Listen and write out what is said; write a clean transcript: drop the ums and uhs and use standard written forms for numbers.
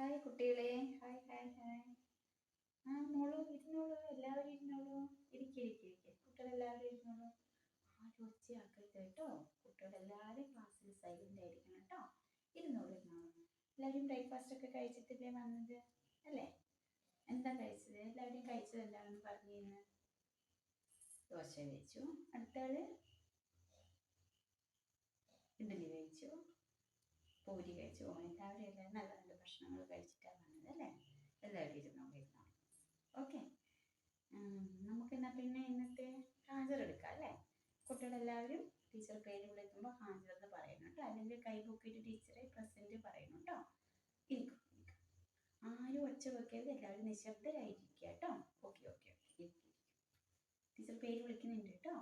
Hi കുട്ടികളെ, hi hi hi. മോളൂ ഇരുന്നോളൂ, എല്ലാവരും ഇരുന്നോളൂ. ഇരിക്കെ കുട്ടികളെല്ലാവരും ഇരുന്നോളൂ. ആരും ഒച്ചയാക്കരുത് കേട്ടോ. കുട്ടികളെല്ലാവരും ക്ലാസ്സിൽ സൈലന്റ് ആയിരിക്കണം കേട്ടോ. ഇരുന്നോളൂ. എല്ലാവരും ബ്രേക്ക്ഫാസ്റ്റ് ഒക്കെ കഴിച്ചിട്ടില്ലേ വന്നത് അല്ലേ? എന്താ കഴിച്ചത്? എല്ലാവരും കഴിച്ചത് എന്താണെന്ന് പറഞ്ഞിരുന്നു. ദോശ കഴിച്ചു. അടുത്താള് ഇഡ്ഡലി കഴിച്ചു, പൂരി കഴിച്ചു. എല്ലാവരും നല്ല നല്ല ഭക്ഷണങ്ങൾ കഴിച്ചിട്ടാണ് വന്നത് അല്ലേ? എല്ലാവരും ഇരുന്നോളൂ. ഓക്കെ, നമുക്കെന്നാ പിന്നെ ഇന്നത്തെ ഹാജർ എടുക്കാം അല്ലേ? കുട്ടികളെല്ലാവരും ടീച്ചർ പേര് വിളിക്കുമ്പോൾ ഹാജർ എന്ന് പറയണം കേട്ടോ. അല്ലെങ്കിൽ കൈ പൊക്കിയിട്ട് ടീച്ചറെ പ്രസന്റ് പറയണം കേട്ടോ. ഇരിക്കും. ആരും ഒച്ച വെക്കരുത്, എല്ലാവരും നിശബ്ദരായിരിക്കുക കേട്ടോ. Okay okay okay. ടീച്ചർ പേര് വിളിക്കുന്നുണ്ട് കേട്ടോ.